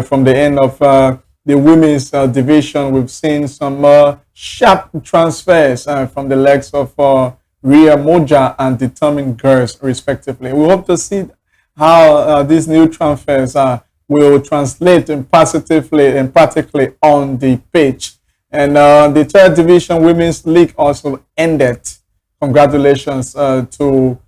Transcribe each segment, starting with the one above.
from the end of the women's division. We've seen some sharp transfers from the legs of Ria Moja and Determined Girls, respectively. We hope to see how these new transfers will translate positively and practically on the pitch. And the third division women's league also ended. Congratulations to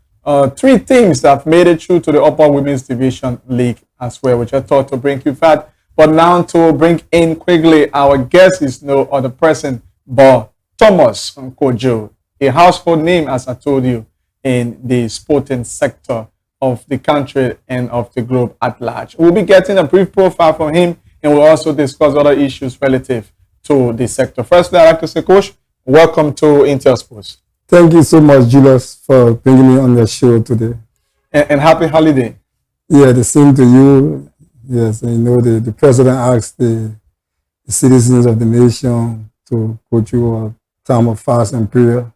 three teams that made it through to the upper women's division league as well, which I thought to bring you that. But now to bring in quickly, our guest is no other person but Thomas Kojo, a household name, as I told you, in the sporting sector of the country and of the globe at large. We'll be getting a brief profile from him, and we'll also discuss other issues relative to the sector. Firstly, I'd like to say, Coach, welcome to Intel Sports. Thank you so much, Julius, for bringing me on the show today. And happy holiday. Yeah, the same to you. Yes, and the president asked the citizens of the nation to go through a time of fast and prayer.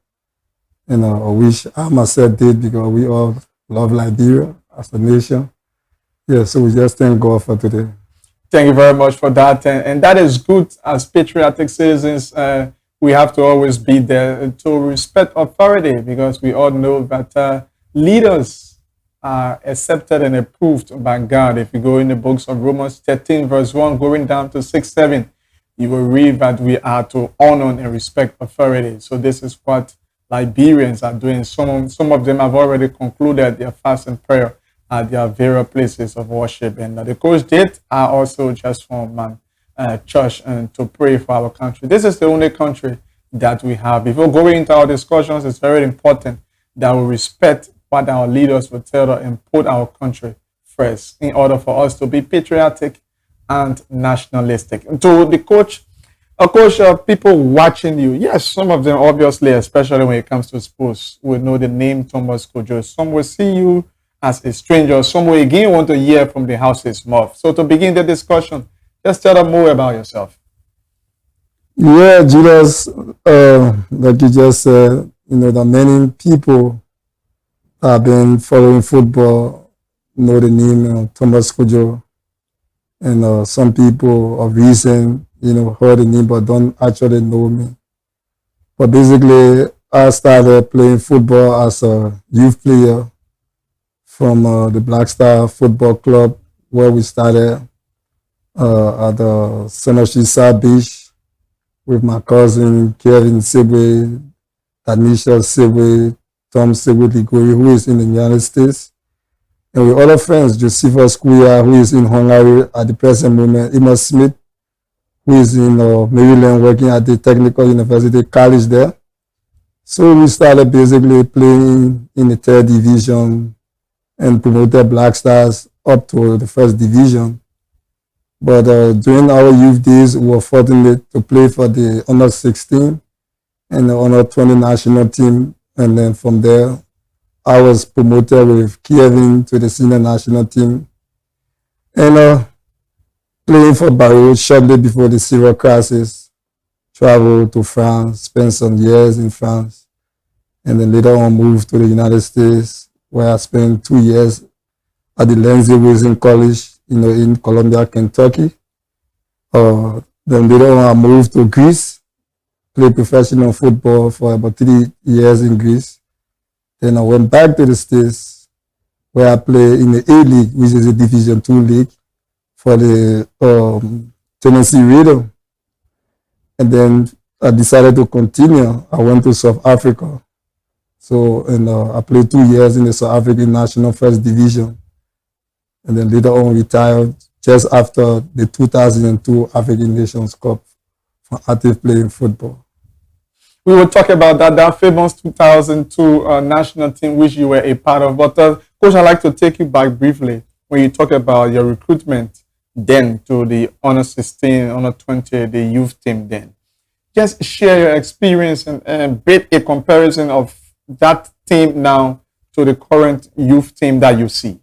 And I wish I myself did, because we all love Liberia as a nation. Yeah, so we just thank God for today. Thank you very much for that. And that is good. As patriotic citizens, we have to always be there to respect authority, because we all know that leaders are accepted and approved by God. If you go in the books of Romans 13, verse 1, going down to 6, 7, you will read that we are to honor and respect authority. So this is what Liberians are doing. Some of them have already concluded their fast and prayer at their various places of worship. And the coach did are also just from church and to pray for our country. This is the only country that we have. Before going into our discussions, it's very important that we respect what our leaders will tell us and put our country first in order for us to be patriotic and nationalistic. And to the coach, of course, people watching you, yes, some of them obviously, especially when it comes to sports, will know the name Thomas Kojo. Some will see you as a stranger. Some will again want to hear from the house's mouth. So to begin the discussion, just tell them more about yourself. Yeah, Julius, like you just said, that many people have been following football, know the name Thomas Kojo. And some people of recent, heard the name but don't actually know me. But basically, I started playing football as a youth player from the Black Star Football Club, where we started at the Cemetery Side Beach with my cousin Kevin Sibwe, Tanisha Sibwe, Tom Sibwe Liguri, who is in the United States. And with other friends, Josephus Kuya, who is in Hungary at the present moment, Emma Smith, who is in Maryland working at the Technical University College there. So we started basically playing in the third division and promoted Black Stars up to the first division. But during our youth days, we were fortunate to play for the under 16 and the under 20 national team. And then from there, I was promoted with Kevin to the senior national team. And playing for Barreau shortly before the Syria crisis, traveled to France, spent some years in France, and then later on moved to the United States, where I spent 2 years at the Lindsay Wilson College, in Columbia, Kentucky. Then later on I moved to Greece, played professional football for about 3 years in Greece. Then I went back to the States, where I play in the A League, which is a Division II league, for the Tennessee Raider. And then I decided to continue. I went to South Africa. So, and I played 2 years in the South African National First Division. And then later on retired just after the 2002 African Nations Cup for active playing football. We will talk about that famous 2002 national team which you were a part of. But Coach, I'd like to take you back briefly when you talk about your recruitment then to the under 16, under 20, the youth team then. Just share your experience and make a comparison of that team now to the current youth team that you see.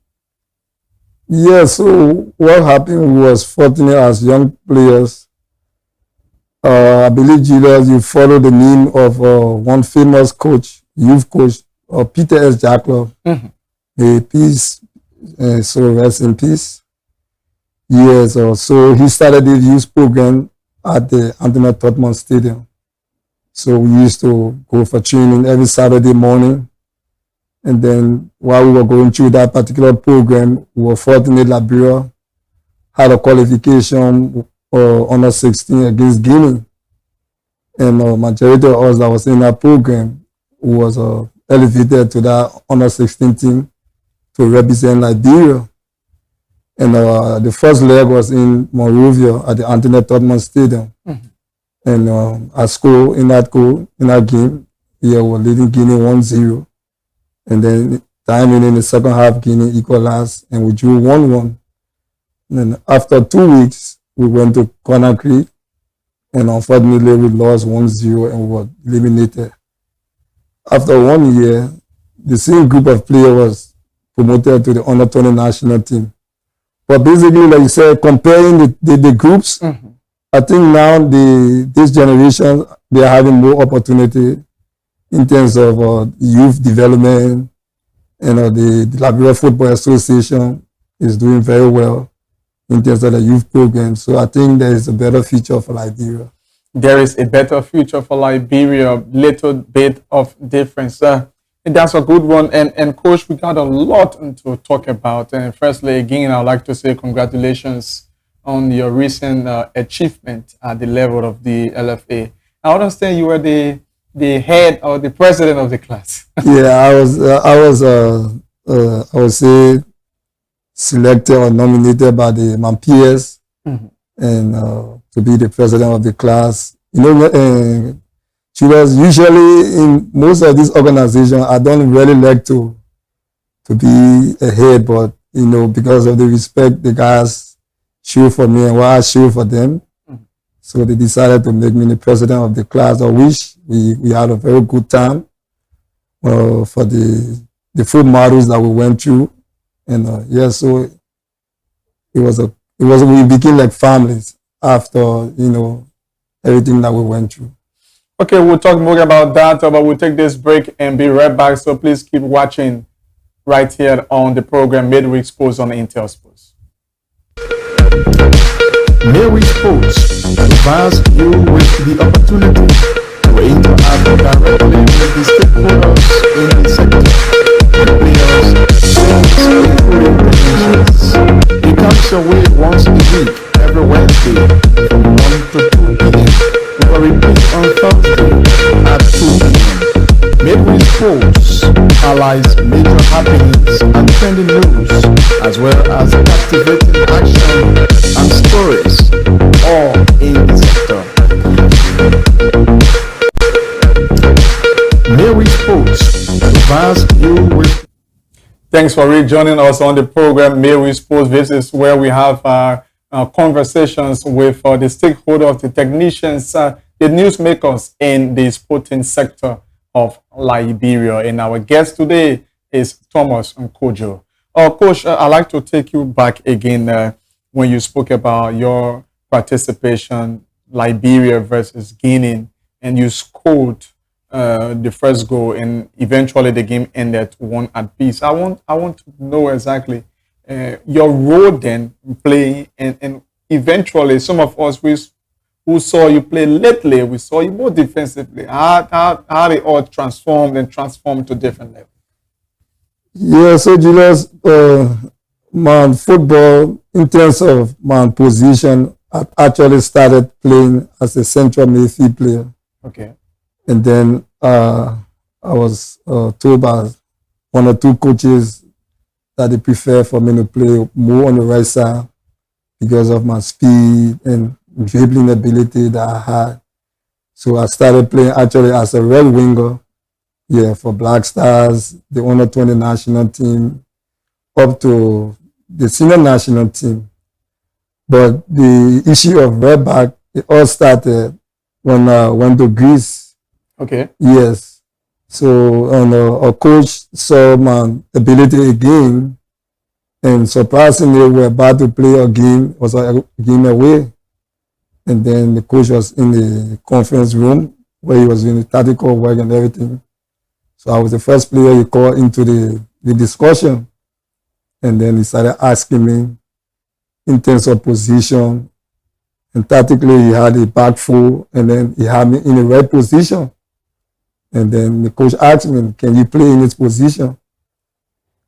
Yeah, so what happened was fortunate as young players. I believe, Julius, you follow the name of one famous coach, youth coach, Peter S. Jackler. May peace, so rest in peace. Yes, so he started the youth program at the Anthony Tottenham Stadium. So we used to go for training every Saturday morning. And then while we were going through that particular program, we were fortunate Liberia had a qualification under 16 against Guinea. And majority of us that was in that program was elevated to that under 16 team to represent Liberia. And the first leg was in Monrovia at the Anthony Tottenham Stadium. And I scored in that game. We were leading Guinea 1-0. And then timing in the second half, Guinea equalized and we drew 1-1. And then after 2 weeks, we went to Conakry. And unfortunately, we lost 1-0 and we were eliminated. After 1 year, the same group of players was promoted to the under 20 national team. But basically, like you said, comparing the groups, I think now this generation, they are having more opportunity in terms of youth development. The Liberia Football Association is doing very well in terms of the youth program. So I think there is a better future for Liberia. There is a better future for Liberia, little bit of difference. And that's a good one. And Coach, we got a lot to talk about. And firstly, again, I'd like to say congratulations on your recent achievement at the level of the LFA. I understand you were the head or the president of the class. Yeah, I was say selected or nominated by my peers and to be the president of the class. You know, Julius, usually in most of these organizations, I don't really like to be a head, but you know, because of the respect the guys show for me and what I show for them, so they decided to make me the president of the class. I wish we had a very good time for the food models that we went through, and so we became like families after everything that we went through. Okay, we'll talk more about that, but we'll take this break and be right back. So please keep watching right here on the program Midweek Sports on Intel Sports. Midweek Sports provides you with the opportunity to interact directly with the stakeholders in the sector, the players, fans, including technicians. It comes your way once a week, every Wednesday from 1 to 2 p.m. with a repeat on Thursday at 2 p.m. Midweek Sports highlights major happenings and trending news, as well as captivating action and stories, all in the sector. Midweek Sports provides you with. Thanks for rejoining us on the program Midweek Sports. This is where we have conversations with the stakeholders, the technicians, the newsmakers in the sporting sector of Liberia. And our guest today is Thomas Nkojo. Coach, I'd like to take you back again when you spoke about your participation, Liberia versus Guinea, and you scored the first goal, and eventually the game ended 1 apiece. I want to know exactly your role then playing, and eventually some of us who saw you play lately, we saw you more defensively. How they all transformed to different levels? Yeah, so Julius, my football, in terms of my position, I actually started playing as a central midfield player. Okay. And then I was told by one or two coaches that they prefer for me to play more on the right side because of my speed and dribbling ability that I had. So I started playing actually as a red winger, for Black Stars, the under 20 national team, up to the senior national team. But the issue of red back, it all started when I went to Greece. Okay. Yes. So our coach saw my ability again, and surprisingly, we were about to play a game, was a game away. And then the coach was in the conference room where he was doing the tactical work and everything. So I was the first player he called into the discussion. And then he started asking me in terms of position. And tactically, he had a back four, and then he had me in the right position. And then the coach asked me, can you play in this position?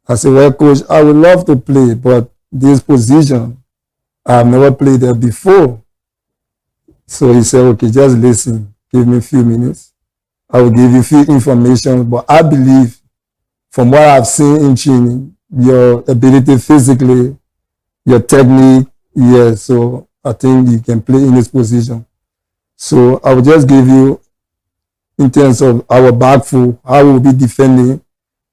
I said, well, coach, I would love to play, but this position, I've never played there before. So he said, okay, just listen, give me a few minutes. I will give you a few information, but I believe from what I've seen in training, your ability physically, your technique, yes, so I think you can play in this position. So I will just give you, in terms of our back four, how we will be defending,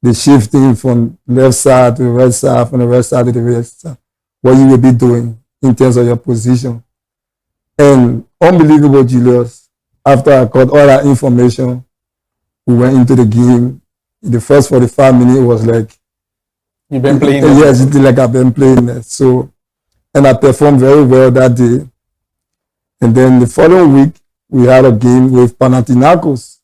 the shifting from left side to the right side, from the right side to the right side, what you will be doing in terms of your position. And unbelievable, Julius, after I got all that information, we went into the game. The first 45 minutes was like, you've been playing it? Yes, it like I've been playing it. So, and I performed very well that day. And then the following week, we had a game with Panathinaikos,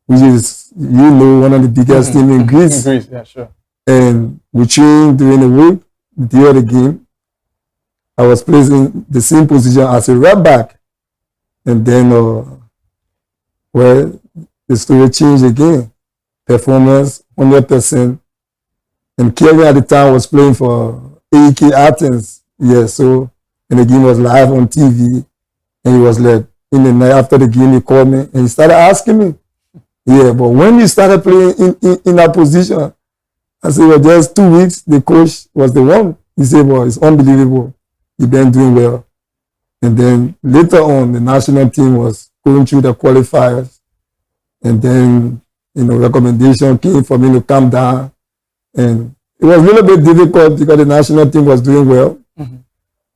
which is, one of the biggest teams in Greece. In Greece, yeah, sure. And we trained during the week, the day of the game. I was placed in the same position as a right back. And then, the story changed again. Performance, 100%. And Kevin at the time was playing for AEK Athens. Yeah, so, and the game was live on TV. And he was like, in the night after the game, he called me and he started asking me, yeah, but when you started playing in that position, I said, well, just 2 weeks, the coach was the one. He said, well, it's unbelievable. You've been doing well. And then later on, the national team was going through the qualifiers. And then, recommendation came for me to come down. And it was a little bit difficult because the national team was doing well. Mm-hmm.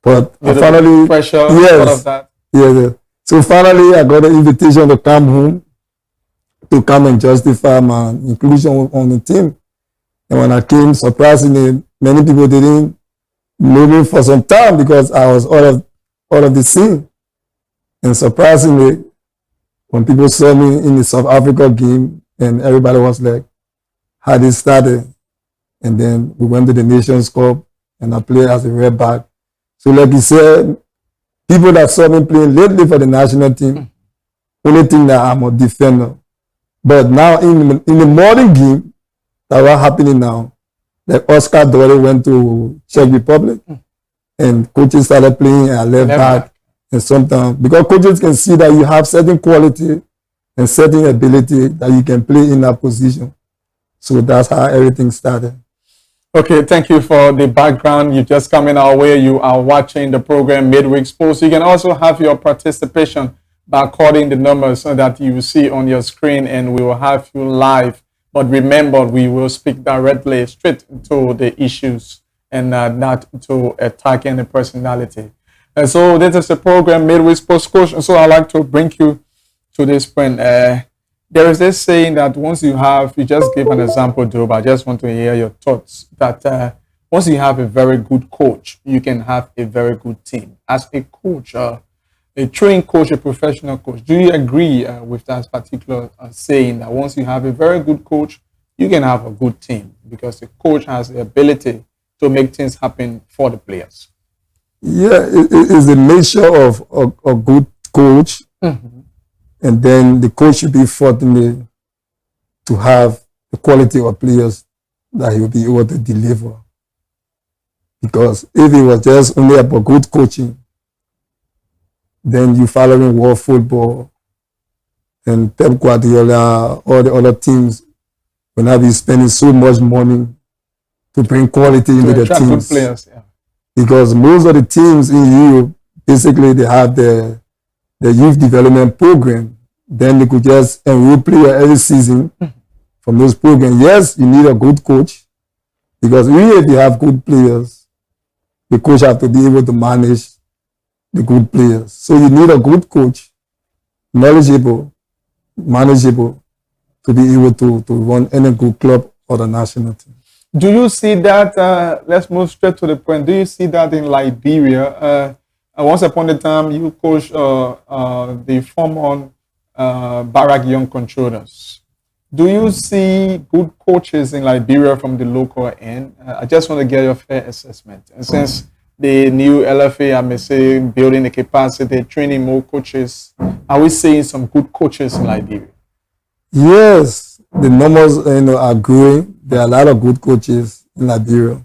But I finally, pressure, all of that. Yeah. So finally, I got an invitation to come home, to come and justify my inclusion on the team. And when I came, surprisingly, many people didn't know me for some time because I was out of the scene. And surprisingly, when people saw me in the South Africa game, and everybody was like, how they started. And then we went to the Nations Cup, and I played as a right back. So like you said, people that saw me playing lately for the national team, only think that I'm a defender. But now in the modern game, that what's happening now, like Oscar Dore went to Czech Republic, and coaches started playing at left back. And sometimes, because coaches can see that you have certain quality and certain ability that you can play in that position. So that's how everything started. Okay, thank you for the background. You just coming our way. You are watching the program Midweek Sports. You can also have your participation by calling the numbers so that you see on your screen, and we will have you live. But remember, we will speak directly straight to the issues and not to attacking the personality. And so this is the program Midweek Sports Coach. And so I'd like to bring you to this point. There is this saying that once you just give an example, Job. I just want to hear your thoughts. That once you have a very good coach, you can have a very good team. As a coach, a trained coach, a professional coach, do you agree with that particular saying that once you have a very good coach, you can have a good team because the coach has the ability to make things happen for the players? Yeah, it's a mixture of a good coach. Mm-hmm. And then the coach should be fortunate to have the quality of players that he will be able to deliver. Because if it was just only about good coaching, then you following world football and Pep Guardiola, all the other teams will not be spending so much money to bring quality into the teams. Good players, yeah. Because most of the teams in Europe, basically they have the youth development program. Then they could just enroll players every season from those programs. Yes, you need a good coach because even if you have good players, the coach have to be able to manage the good players. So you need a good coach, knowledgeable, manageable, to be able to run any good club or the national team. Do you see that? Let's move straight to the point. Do you see that in Liberia? Once upon a time, you coached the former Barrack Young Controllers. Do you see good coaches in Liberia from the local end? I just want to get your fair assessment. And since the new LFA, I may say, building the capacity, training more coaches? Are we seeing some good coaches in Liberia? Yes, the numbers are growing. There are a lot of good coaches in Liberia.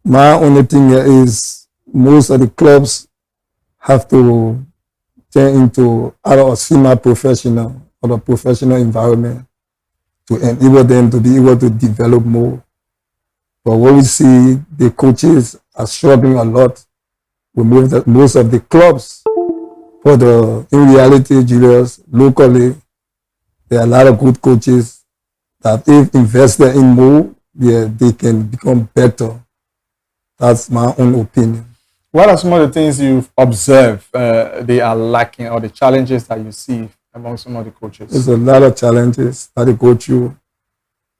My only thing here is most of the clubs have to turn into either a semi-professional or a professional environment to enable them to be able to develop more. But what we see, the coaches are struggling a lot with most of the clubs. But in reality, Julius, locally, there are a lot of good coaches that if invested in more, they can become better. That's my own opinion. What are some of the things you've observed they are lacking, or the challenges that you see among some of the coaches? There's a lot of challenges that they go through.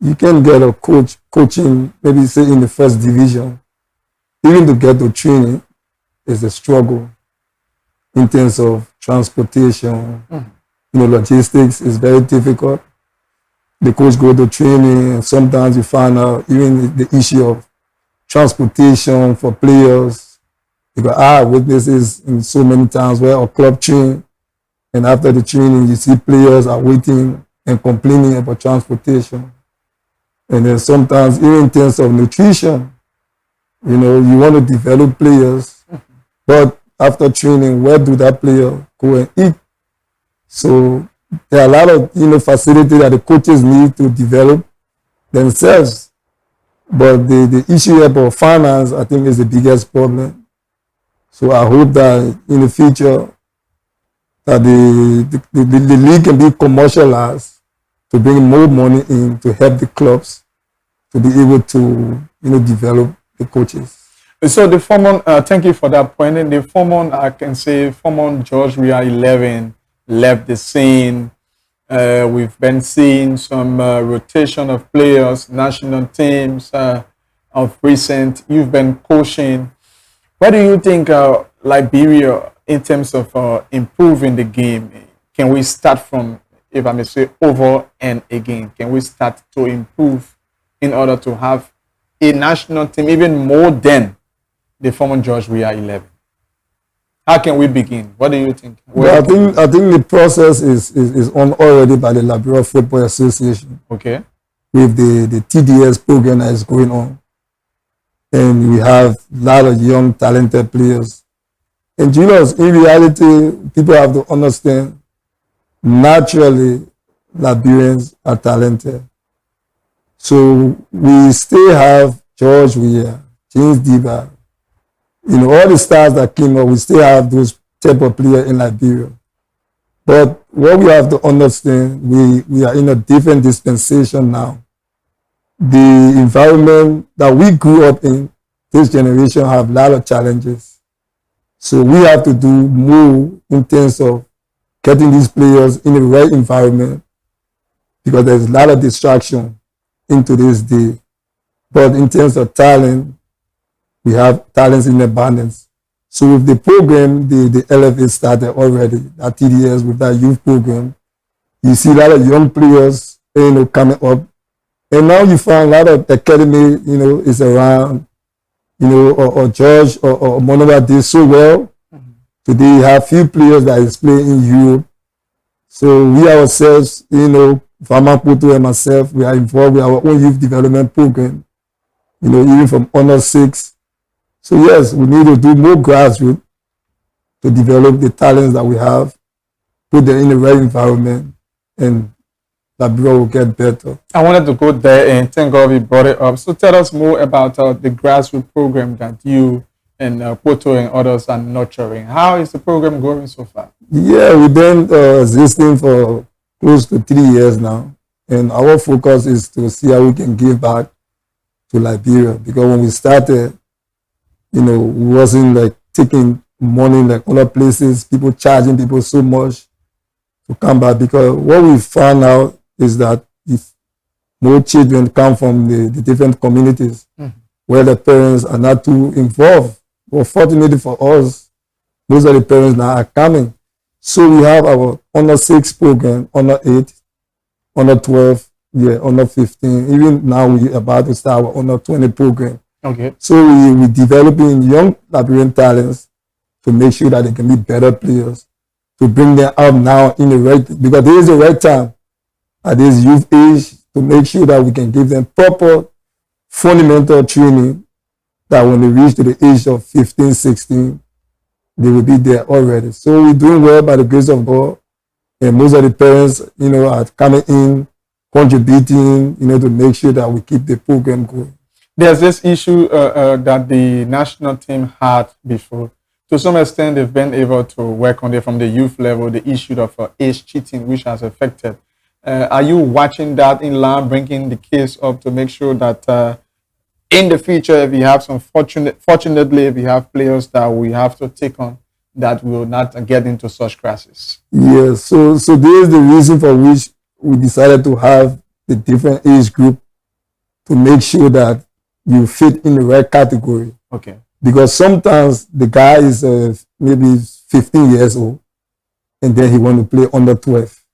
You can get a coach coaching, maybe say in the first division. Even to get to training is a struggle in terms of transportation. Logistics is very difficult. The coach go to training, and sometimes you find out even the issue of transportation for players. Because I witnesses in so many times where a club train, and after the training, you see players are waiting and complaining about transportation. And then sometimes, even in terms of nutrition, you want to develop players, but after training, where do that player go and eat? So there are a lot of facilities that the coaches need to develop themselves. But the issue about finance, I think, is the biggest problem. So I hope that in the future that the league can be commercialized to bring more money in to help the clubs to be able to develop the coaches. So the former, thank you for that point. And the former, I can say, former George Weah 11 left the scene. We've been seeing some rotation of players, national teams of recent. You've been coaching. What do you think Liberia, in terms of improving the game, can we start from, if I may say, over and again? Can we start to improve in order to have a national team even more than the former George Weah 11? How can we begin? What do you think? Well, I think the process is on already by the Liberia Football Association. Okay. With the TDS program that is going on. And we have a lot of young, talented players. And Julius, in reality, people have to understand, naturally, Liberians are talented. So we still have George Weah, James Diba, all the stars that came up, we still have those type of players in Liberia. But what we have to understand, we are in a different dispensation now. The environment that we grew up in, this generation have a lot of challenges. So we have to do more in terms of getting these players in the right environment, because there's a lot of distraction into this day. But in terms of talent, we have talents in abundance. So with the program, the LFA started already, that TDS with that youth program, you see a lot of young players, coming up. And now you find a lot of academy, is around, or George or Monova did so well. Today you have few players that is playing in Europe. So we ourselves, Vama Puto and myself, we are involved with our own youth development program, even from Honor 6. So yes, we need to do more grassroots to develop the talents that we have, put them in the right environment, and Liberia will get better. I wanted to go there, and thank God we brought it up. So tell us more about the grassroots program that you and Poto and others are nurturing. How is the program going so far? Yeah, we've been existing for close to 3 years now. And our focus is to see how we can give back to Liberia. Because when we started, we wasn't like taking money like other places, people charging people so much to come back. Because what we found out is that if more children come from the different communities where the parents are not too involved, well, fortunately for us, most of the parents now are coming. So we have our Honor 6 program, Honor 8, Honor 12, Honor 15. Even now we're about to start our Honor 20 program. Okay. So we developing young Liberian talents to make sure that they can be better players, to bring them up now in the right, because there is the right time at this youth age to make sure that we can give them proper fundamental training that when they reach to the age of 15, 16, they will be there already. So we're doing well by the grace of God. And most of the parents, are coming in, contributing, to make sure that we keep the program going. There's this issue that the national team had before. To some extent, they've been able to work on it from the youth level, the issue of age cheating, which has affected. Are you watching that in line, bringing the case up to make sure that in the future, if you have fortunately, if you have players that we have to take on, that will not get into such crises? Yes, so there's the reason for which we decided to have the different age group to make sure that you fit in the right category. Okay. Because sometimes the guy is maybe 15 years old and then he want to play under 12.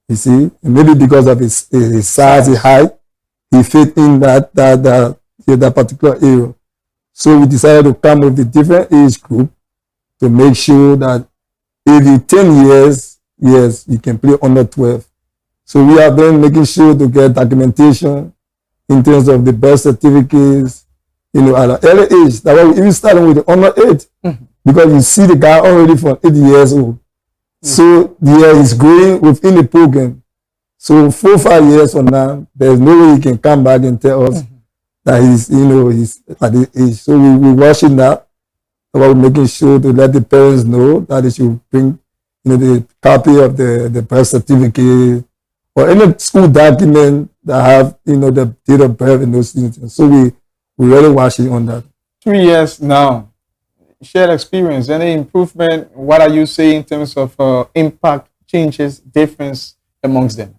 You see? And maybe because of his size, his height, he fit in that particular area. So we decided to come with a different age group to make sure that if you're 10 years, yes, you can play under 12. So we have been making sure to get documentation in terms of the birth certificates, at an early age. That's why we even starting with the under 8, because you see the guy already from 8 years old. So he's growing within the program. So 4 or 5 years from now, there's no way he can come back and tell us that he's at the age. So we're watching that about making sure to let the parents know that they should bring the copy of the birth certificate or any school document that have the date of birth and those things. So we really watching on that. 2 years now, shared experience, any improvement? What are you seeing in terms of impact, changes, difference amongst them?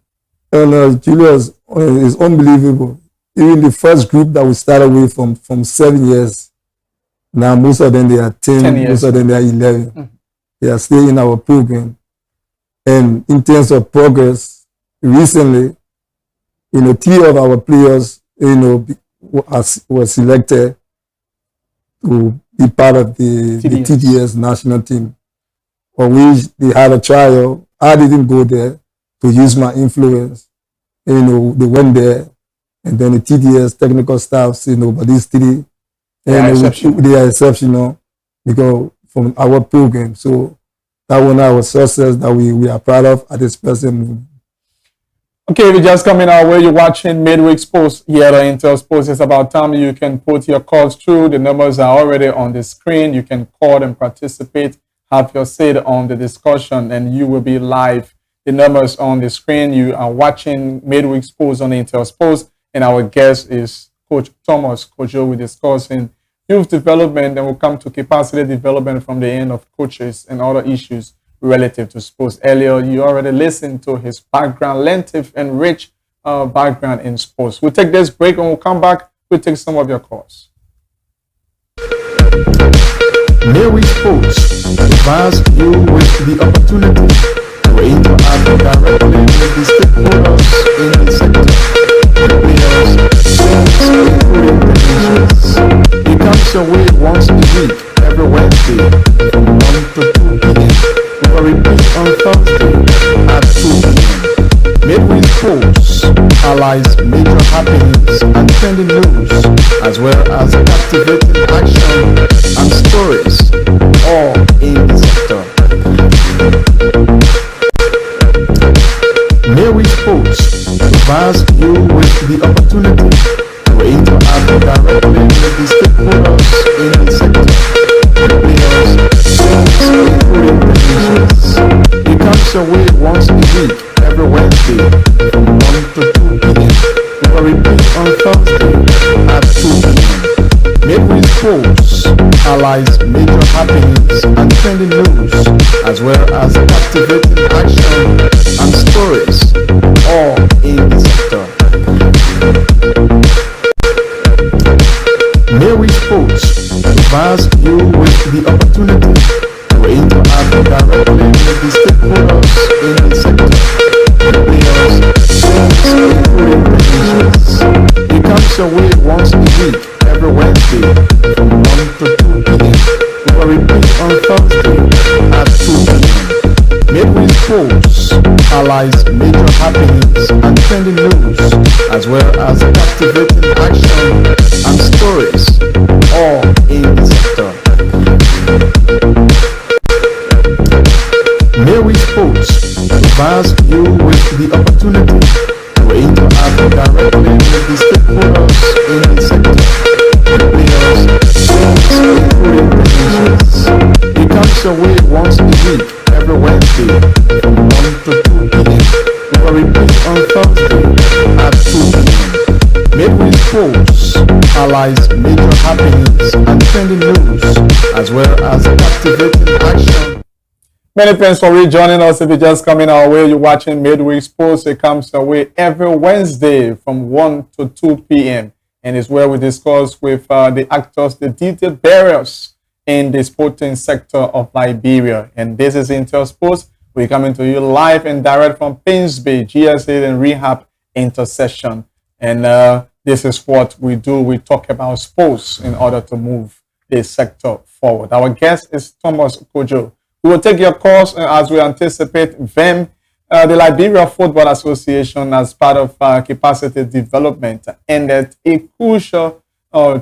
And Julius, is unbelievable. Even the first group that we started with from 7 years, now most of them they are 10 years. Most of them they are 11. They are still in our program. And in terms of progress, recently, 3 of our players, were selected to be part of the TDS national team, for which they had a trial. I didn't go there to use my influence. They went there, and then the TDS technical staff, but these 3, they are exceptional because from our program. So that was our success that we are proud of at this present moment. Okay, if you're just coming our way, you're watching Midweek Sports here at Intel Sports. It's about time you can put your calls through. The numbers are already on the screen. You can call and participate, have your say on the discussion, and you will be live. The numbers on the screen. You are watching Midweek Sports on Intel Sports, and our guest is Coach Thomas Kojo. We're discussing youth development, and we'll come to capacity development from the end of coaches and other issues relative to sports. Earlier, you already listened to his background, lengthy and rich background in sports. We'll take this break, and we'll come back. We'll take some of your calls. Midweek Sports provides you with the opportunity to interact directly with the stakeholders in the sector, the players, including technicians. It comes your way once a week, every Wednesday from 1 to 2 p.m. with a repeat on Thursday at 2 p.m. Midweek Sports highlights major happenings and trending news, as well as captivating action and stories, all in the sector. Midweek Sports provides you with the opportunity to interact directly with the stakeholders in the sector, the players, including technicians. It comes your way once a week, every Wednesday from 1 to 2 p.m. with a repeat on Thursday at 2 p.m. Midweek Sports highlights major happenings and trending news, as well as captivating action and stories, all in the sector. Midweek Sports provides you with the opportunity to interact directly with the stakeholders in the sector, the players, including technicians. It comes your way once a week, every Midweek sports highlights major happenings and trending news, as well as captivating action and stories, all in the sector. Midweek sports provides you with the opportunity to interact directly with the stakeholders in the sector, the players, teams, including technicians. It comes your way once a week, every Wednesday from 1 to 2 p.m. with a repeat on Thursday at 2 p.m. Midweek Sports highlights major happenings and trending news, as well as captivating action. Many thanks for rejoining us. If you're just coming our way, you're watching Midweek Sports. It comes our way every Wednesday from 1 to 2 p.m. And it's where we discuss with the actors, the detailed bearers in the sporting sector of Liberia. And this is Intel Sports. We're coming to you live and direct from Painsbay, GSA and Rehab Intercession. And this is what we do. We talk about sports in order to move this sector forward. Our guest is Thomas Kojo. We will take your calls as we anticipate them, the Liberia Football Association, as part of capacity development, ended a crucial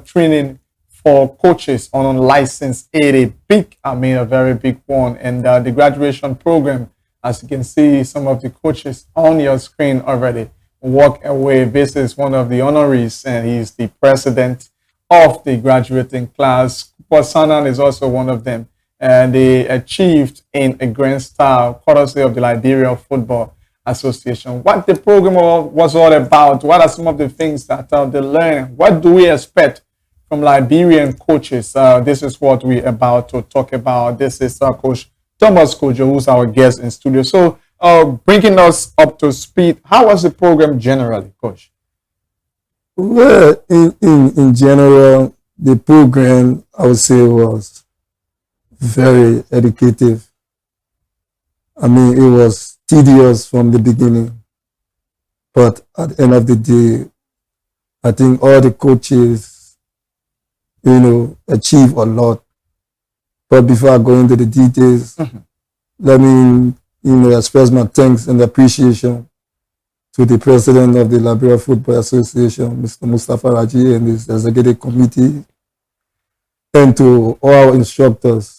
training for coaches on unlicensed aid, a very big one. And the graduation program, as you can see, some of the coaches on your screen already walk away. This is one of the honorees, and he's the president of the graduating class. Kwasanan is also one of them. And they achieved in a grand style, courtesy of the Liberia Football Association. What the program was all about, what are some of the things that they learned, what do we expect from Liberian coaches? This is what we're about to talk about. This is Coach Thomas Kojo, who's our guest in studio. So bringing us up to speed, how was the program generally, Coach? Well, in general, the program, I would say, was very educative. I mean, it was tedious from the beginning, but at the end of the day, I think all the coaches, achieve a lot. But before I go into the details, let me, express my thanks and appreciation to the president of the Liberia Football Association, Mr. Mustafa Raji, and his executive committee, and to all our instructors.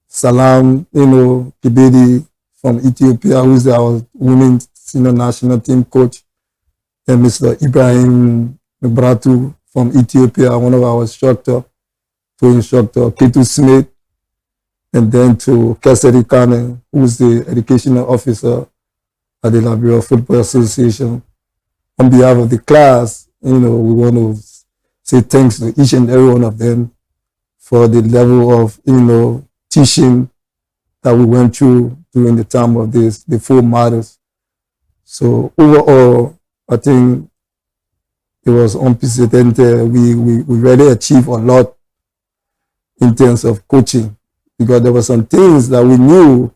Salam, Kibedi from Ethiopia, who is our women's senior national team coach, and Mr. Ibrahim Bratu from Ethiopia, one of our instructor Ketu Smith, and then to Cassidy Kane, who is the educational officer at the Liberia Football Association. On behalf of the class, we want to say thanks to each and every one of them for the level of, teaching that we went through during the time of the 4 matters. So overall, I think it was unprecedented. We really achieved a lot in terms of coaching, because there were some things that we knew,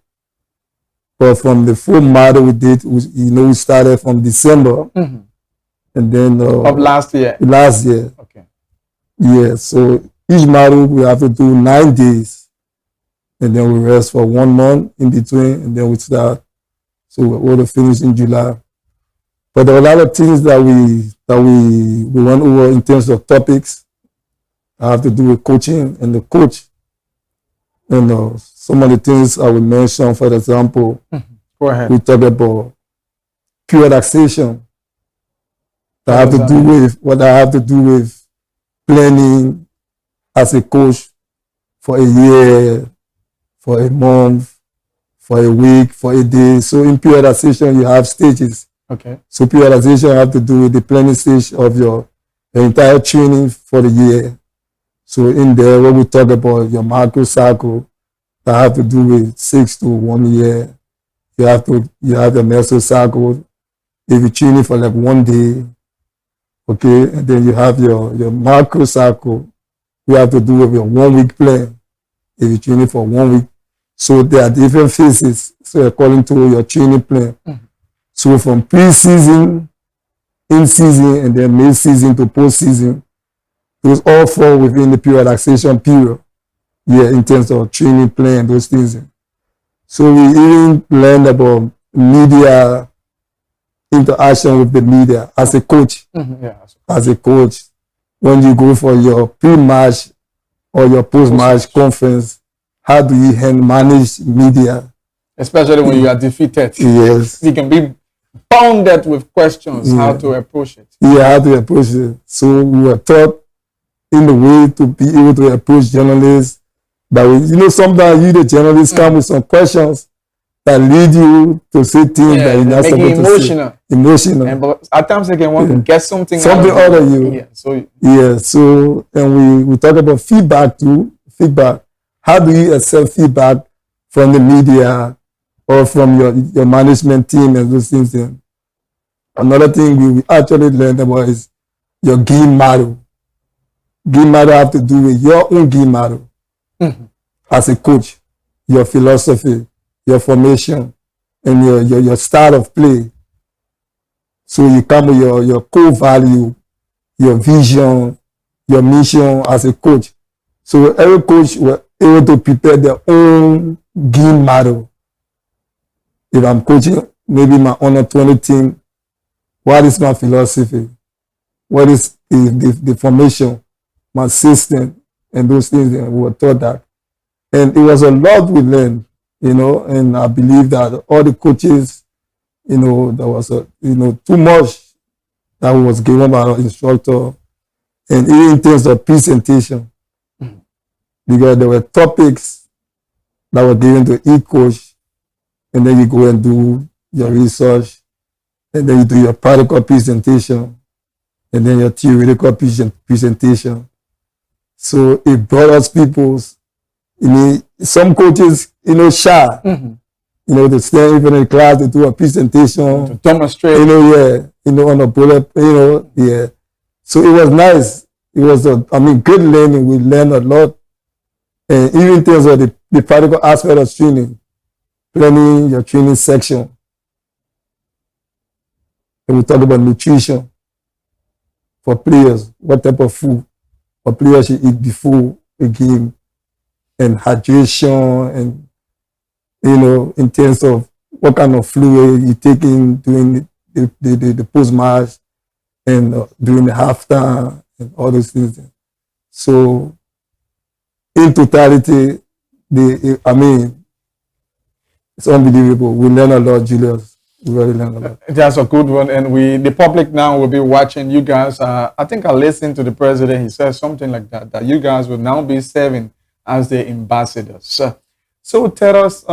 but from the 4 matter we did, we started from December, and then of last year. Last year. Okay. Yeah. So each model we have to do 9 days. And then we rest for 1 month in between, and then we start. So we will finish in July. But there were a lot of things that we went over in terms of topics. I have to do with coaching and the coach. Some of the things I will mention, for example, go ahead. We talk about periodization. That have to do with what I have to do with planning as a coach for a year, for a month, for a week, for a day. So in periodization, you have stages. Okay. So periodization have to do with the planning stage of your entire training for the year. So in there, when we talk about your macro cycle, that have to do with 6 to 1 year. You have your meso cycle. If you're training for like 1 day, okay, and then you have your macro cycle. You have to do with your 1 week plan. If you're training for 1 week. So there are different phases. So according to your training plan. So from pre-season, in-season, and then mid-season to post-season, those all fall within the periodization period. Yeah, in terms of training plan, those things. So we even learned about media interaction with the media as a coach. Yeah. As a coach, when you go for your pre-match or your post-match conference, how do you manage media? Especially when you are defeated. Yes. You can be bounded with questions, how to approach it. Yeah, how to approach it. So we were taught in the way to be able to approach journalists. But sometimes you, the journalists, come with some questions that lead you to say things that you're not supposed to say. Emotional. And but at times they can want to get something out of you. Yeah. So and we talk about feedback too. Feedback. How do you accept feedback from the media or from your management team and those things? Another thing we actually learned about is your game model. Game model have to do with your own game model as a coach, your philosophy, your formation, and your style of play. So you come with your core value, your vision, your mission as a coach. So every coach was able to prepare their own game model. If I'm coaching maybe my under 20 team, what is my philosophy? What is the formation, my system, and those things? And we were taught that. And it was a lot we learned, and I believe that all the coaches, there was too much that was given by our instructor, and even in terms of presentation, because there were topics that were given to each coach, and then you go and do your research, and then you do your practical presentation, and then your theoretical presentation. So it brought us people's, some coaches, shy. They stand even in class, they do a presentation. To demonstrate. On a bullet, yeah. So it was nice. It was, good learning. We learned a lot. And even in terms of the practical aspect of training, planning your training section. And we talk about nutrition for players, what type of food a player should eat before a game, and hydration, and in terms of what kind of fluid you taking during the post-match and during the halftime and all those things. So in totality, it's unbelievable. We learn a lot, Julius. We really learn a lot. That's a good one. And the public now will be watching you guys. I think I listened to the president. He said something like that you guys will now be serving as the ambassadors. So tell us,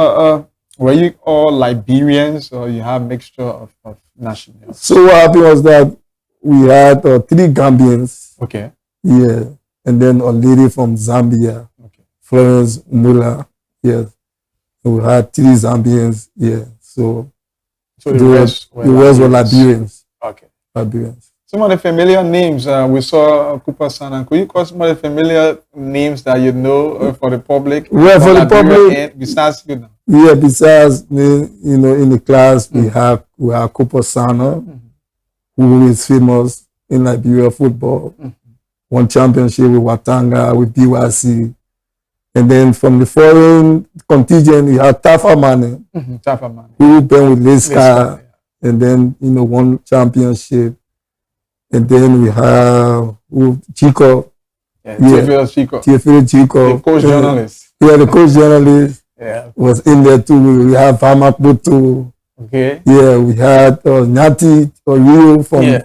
were you all Liberians or you have a mixture of nationalities? So what happened was that we had 3 Gambians. Okay. Yeah. And then a lady from Zambia. Okay. Florence Mula. Yes. We had 3 Zambians. Yeah. So the rest were Liberians. Okay. Liberians. Some of the familiar names we saw, Cooper Sana. Could you call some of the familiar names that you know for the public? Well, for the public, besides you know. Yeah, besides me, in the class we have Cooper Sana, who is famous in Liberia football. Won championship with Watanga, with BYC. And then from the foreign contingent, we have Tafa Mane, who been with Leska, and then won championship. And then we have Chico. Chico. The coach journalist. Yeah, the coach journalist was in there too. We have Hamak Butu. Okay. Yeah, we had Nyati or Rio from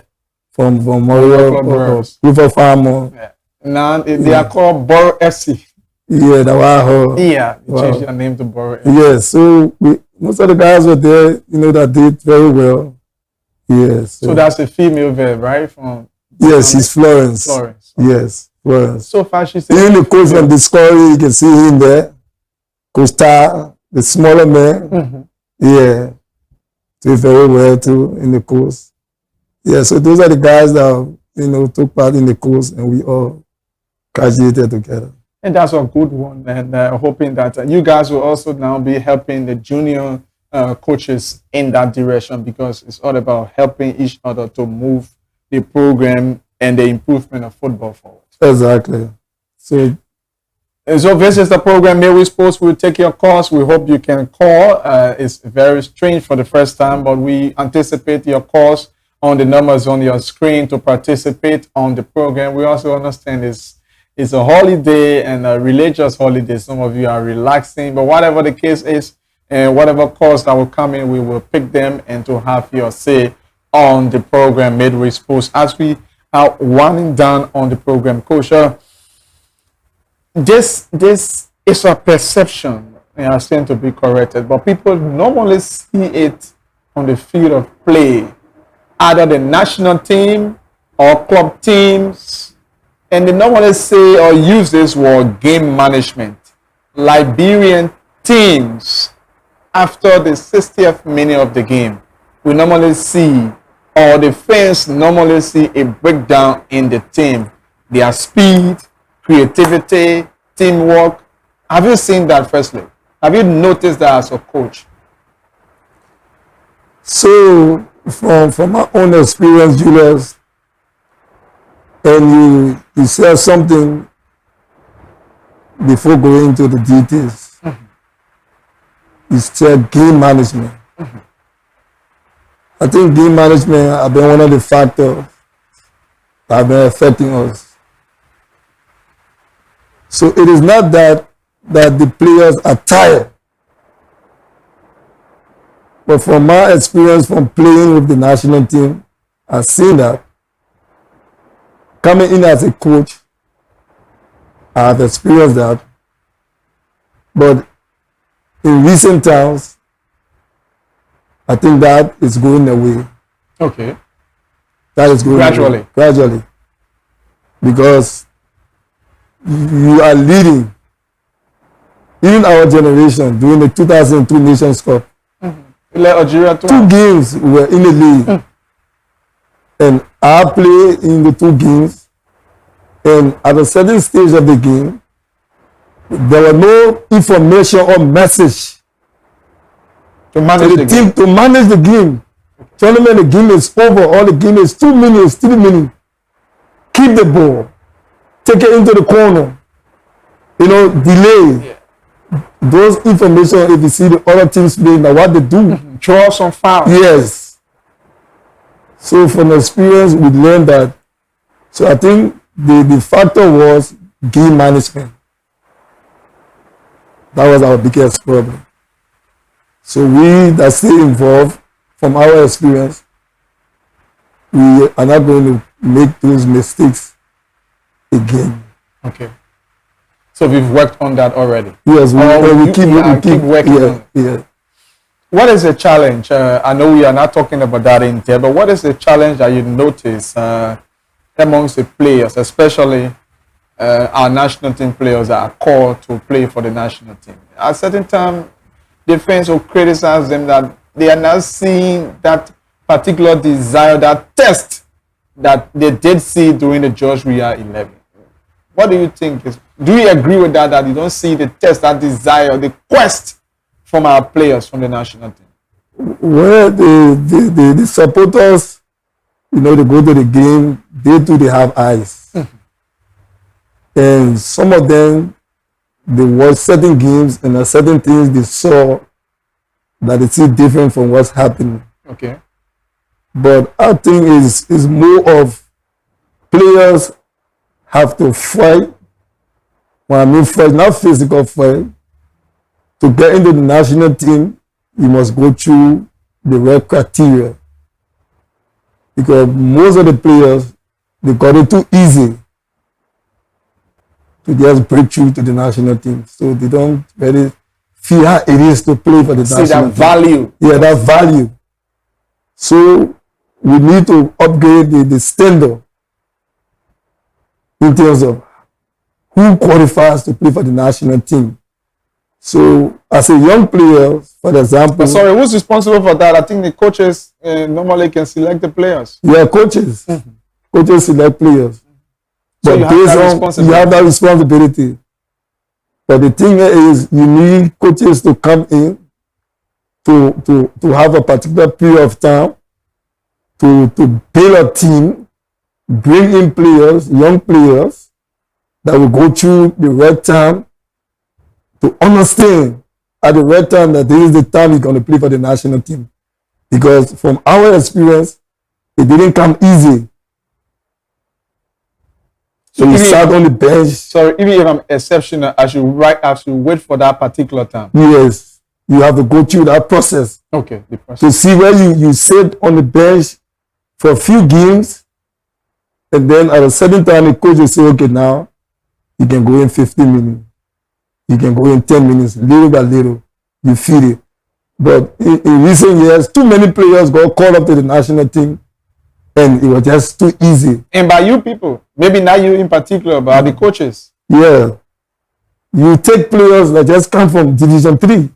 River Farmer. Yeah. Now they are called Borough FC. Yeah, that was her. Yeah, they changed their name to Borough FC. Yeah, so most of the guys were there, that did very well. Yes. So that's a female there, right? Yes, she's Florence. Florence. Okay. Yes, Florence. So far, she's even the coach from Discovery, you can see him there. Costa, the smaller man. Yeah. Did very well too in the course. Yeah, so those are the guys that took part in the course, and we all graduated together. And that's a good one, and hoping that you guys will also now be helping the junior coaches in that direction, because it's all about helping each other to move the program and the improvement of football forward. Exactly. So So this is the program Midweek Sports. We'll take your calls. We hope you can call. It's very strange for the first time, but we anticipate your calls on the numbers on your screen to participate on the program. We also understand it's a holiday and a religious holiday. Some of you are relaxing, but whatever the case is, and whatever calls that will come in, we will pick them and to have your say on the program Midweek Sports. As we are winding down on the program, Coach, this is a perception, and I stand to be corrected, but people normally see it on the field of play, either the national team or club teams, and they normally say or use this word game management. Liberian teams, after the 60th minute of the game, we normally see, or the fans normally see, a breakdown in the team, their speed, creativity, teamwork. Have you seen that firstly? Have you noticed that as a coach? So, from my own experience, Julius, and you said something before going into the details. You said game management. I think game management have been one of the factors that have been affecting us. So it is not that the players are tired, but from my experience from playing with the national team, I've seen that coming in as a coach, I have experienced that. But in recent times, I think that is going away. Okay. That is going away. Gradually. Because you are leading. Even our generation, during the 2002 Nations Cup, Algeria 2 games were in the league. And I played in the 2 games. And at a certain stage of the game, there was no information or message to manage the team game. To manage the game. Tell them when the game is over, or the game is 2 minutes, 3 minutes. Keep the ball. Take it into the corner. Delay. Those information, if you see the other teams playing, what they do. Draw some fouls. Yes. So from experience, we learned that. So I think the factor was game management. That was our biggest problem. So we that stay involved, from our experience, we are not going to make those mistakes again. Okay. So we've worked on that already. Yes, we keep working on it. Yeah. What is the challenge? I know we are not talking about that in there, but what is the challenge that you notice amongst the players, especially our national team players that are called to play for the national team? At a certain time, the fans will criticize them that they are not seeing that particular desire, that test that they did see during the George Weah 11. What do you think? Do you agree with that, that you don't see the test, that desire, the quest from our players from the national team? Well, the supporters, they go to the game, they have eyes. And some of them, they watch certain games and certain things they saw that they see different from what's happening. Okay. But I think it's more of players have to fight. When I mean fight, not physical fight. To get into the national team, you must go through the right criteria. Because most of the players, they got it too easy to just break through to the national team. So they don't really feel how it is to play for the national team. See that value. Yeah, that value. So we need to upgrade the standard in terms of who qualifies to play for the national team. So as a young player, for example... But sorry, who's responsible for that? I think the coaches normally can select the players. Yeah, coaches. Coaches select players. So but you have that responsibility. But the thing is, you need coaches to come in to have a particular period of time to build a team, bring in players, young players, that will go through the right time to understand at the right time that this is the time he's going to play for the national team. Because from our experience, it didn't come easy. So he sat on the bench. So even if I'm exceptional, I should wait for that particular time. Yes. You have to go through that process. Okay, the process. To see where you sit on the bench for a few games, and then at a certain time the coach will say, okay, now you can go in 15 minutes. You can go in 10 minutes, little by little, you feed it. But in recent years, too many players got called up to the national team, and it was just too easy. And by you people, maybe not you in particular, but the coaches. Yeah. You take players that just come from Division 3,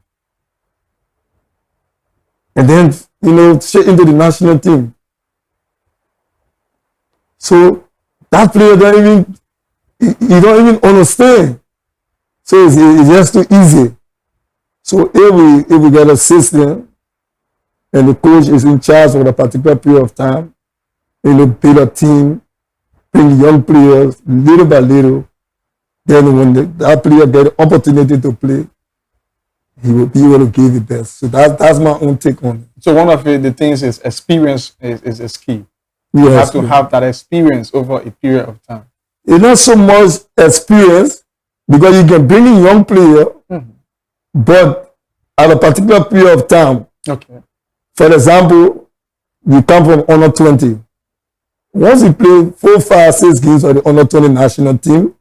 and then, straight into the national team. So that player you don't even understand. So it's just too easy. So if we get a system and the coach is in charge for a particular period of time, build a team, bring young players little by little, then when that player get the opportunity to play, he will be able to give it best. So that's my own take on it. So one of the things is experience is key. Yes, you have to have that experience over a period of time. It's not so much experience, because you can bring in young player, but at a particular period of time. Okay. For example, you come from under 20. Once you play 4, 5, 6 games for the under 20 national team,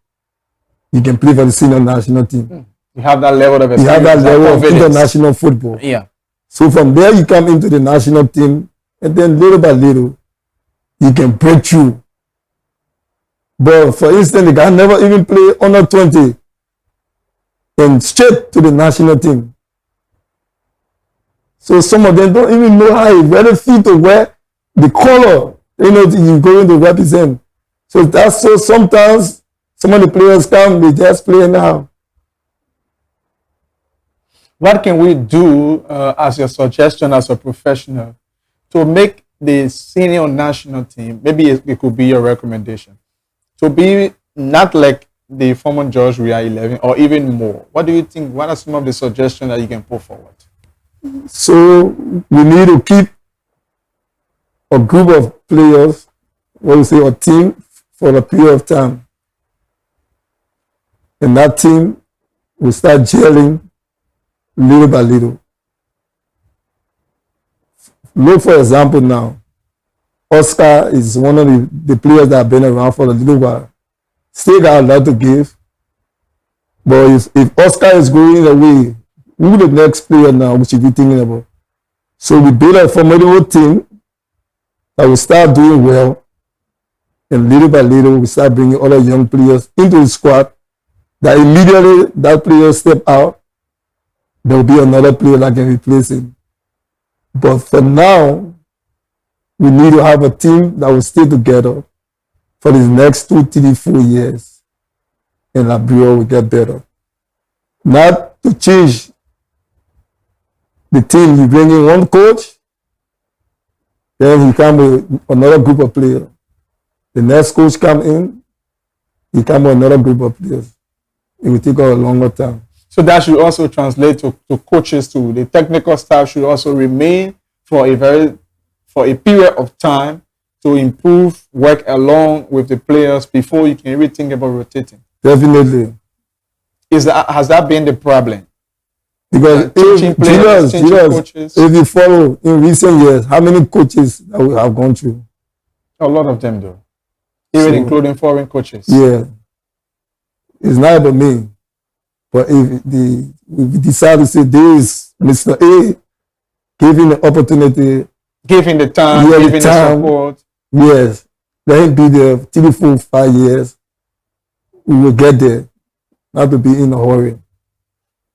you can play for the senior national team. You have that level of experience. You have that level of international football. Yeah. So from there, you come into the national team, and then little by little, you can break through. But for instance, the guy never even play under 20 and straight to the national team. So some of them don't even know how it really fit to wear the color, you're going to represent. So that's so sometimes some of the players come, they just play now. What can we do as a suggestion as a professional to make the senior national team, maybe it could be your recommendation, to be not like the former George Weah 11 or even more? What do you think? What are some of the suggestions that you can put forward? So we need to keep a group of players, a team for a period of time. And that team will start gelling little by little. Look, for example, now, Oscar is one of the players that have been around for a little while. Still got a lot to give. But if Oscar is going away, who the next player now we should be thinking about? So we build a formidable team that will start doing well. And little by little, we start bringing other young players into the squad. That immediately that player step out, there will be another player that can replace him. But for now, we need to have a team that will stay together for these next 2, 3, 4 years. And Liberia will get better. Not to change the team. You bring in one coach, then he come with another group of players. The next coach come in, he come with another group of players. It will take a longer time. So that should also translate to coaches too. The technical staff should also remain for a period of time to improve, work along with the players before you can really think about rotating. Definitely. Has that been the problem? Because if you follow in recent years, how many coaches that we have gone through? A lot of them do. Even including foreign coaches. Yeah. It's not about me. But if we decide to say this, Mr. A, give him the opportunity, give him the time, give him the support. Yes. Let him be there 3, 4, 5 years. We will get there. Not to be in a hurry.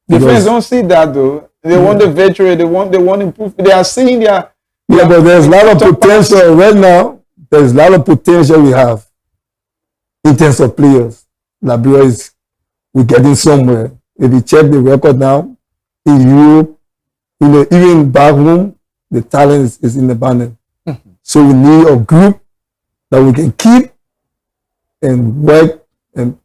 The fans don't see that though. They want the veteran, they want improvement. They are seeing their but there's a lot of potential right now. There's a lot of potential we have in terms of players. Liberia we're getting somewhere. If you check the record now, in Europe, even back home, the talent is in the banner. So we need a group that we can keep and work, and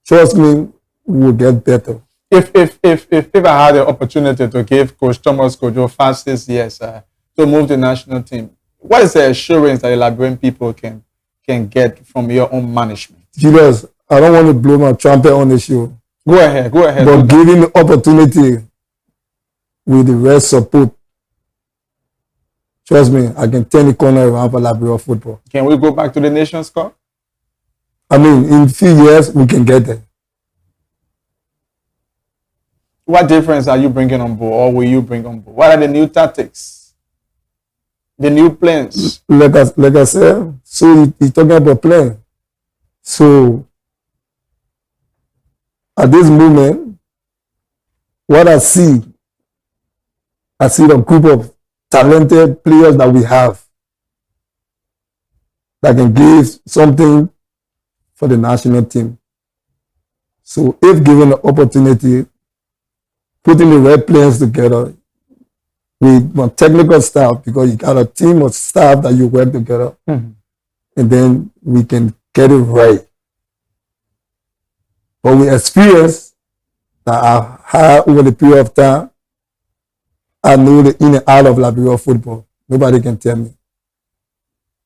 trust me, we will get better. if I had the opportunity to give Coach Thomas Kojo 5-6 years to move the national team, what is the assurance that the Liberian people can get from your own management? Julius, I don't want to blow my trumpet on the show. Go ahead. But giving the opportunity with the rest support, trust me, I can turn the corner around for Liberia football. Can we go back to the Nations Cup? I mean, in a few years, we can get there. What difference are you bringing on board, or will you bring on board? What are the new tactics? The new plans? Like I said, so you're talking about plan. So, at this moment, what I see the group of talented players that we have that can give something for the national team. So if given the opportunity, putting the right players together with one technical staff, because you got a team of staff that you work together, and then we can get it right. But with experience that I had over the period of time, I know the in and out of Liberia football. Nobody can tell me.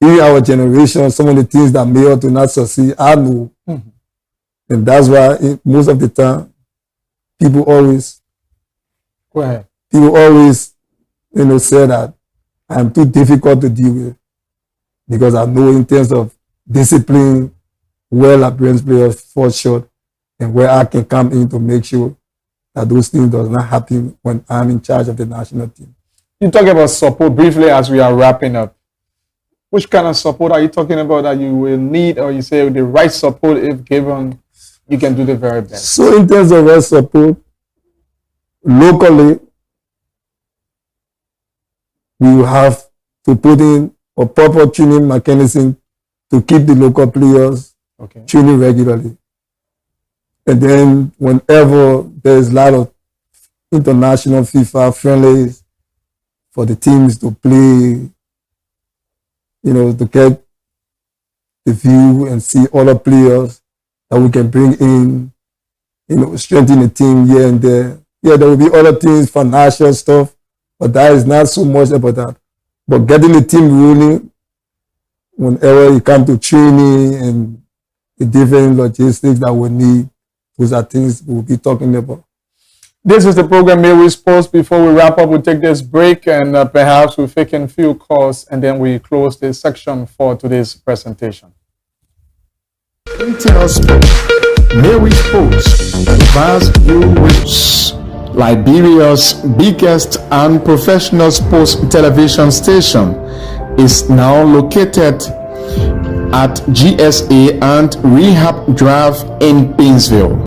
In our generation, some of the things that made us to not succeed, I know. And that's why most of the time, people always, Go ahead. People always, say that I'm too difficult to deal with, because I know in terms of discipline, where Liberian players fall short, and where I can come in to make sure that those things does not happen when I'm in charge of the national team. You talk about support briefly as we are wrapping up. Which kind of support are you talking about that you will need, or you say the right support, if given, you can do the very best? So in terms of right support, locally, we will have to put in a proper training mechanism to keep the local players training regularly. And then whenever there's a lot of international FIFA friendlies for the teams to play, to get the view and see other players that we can bring in, strengthen the team here and there. Yeah, there will be other things, financial stuff, but that is not so much about that. But getting the team rolling, whenever you come to training and the different logistics that we need, those are things we'll be talking about. This is the program Midweek Sports. Before we wrap up, we'll take this break and perhaps we'll take in a few calls, and then we close this section for today's presentation. Retail Sport. Midweek Sports provides you with Liberia's biggest and professional sports television station. Is now located at GSA and Rehab Drive in Painesville.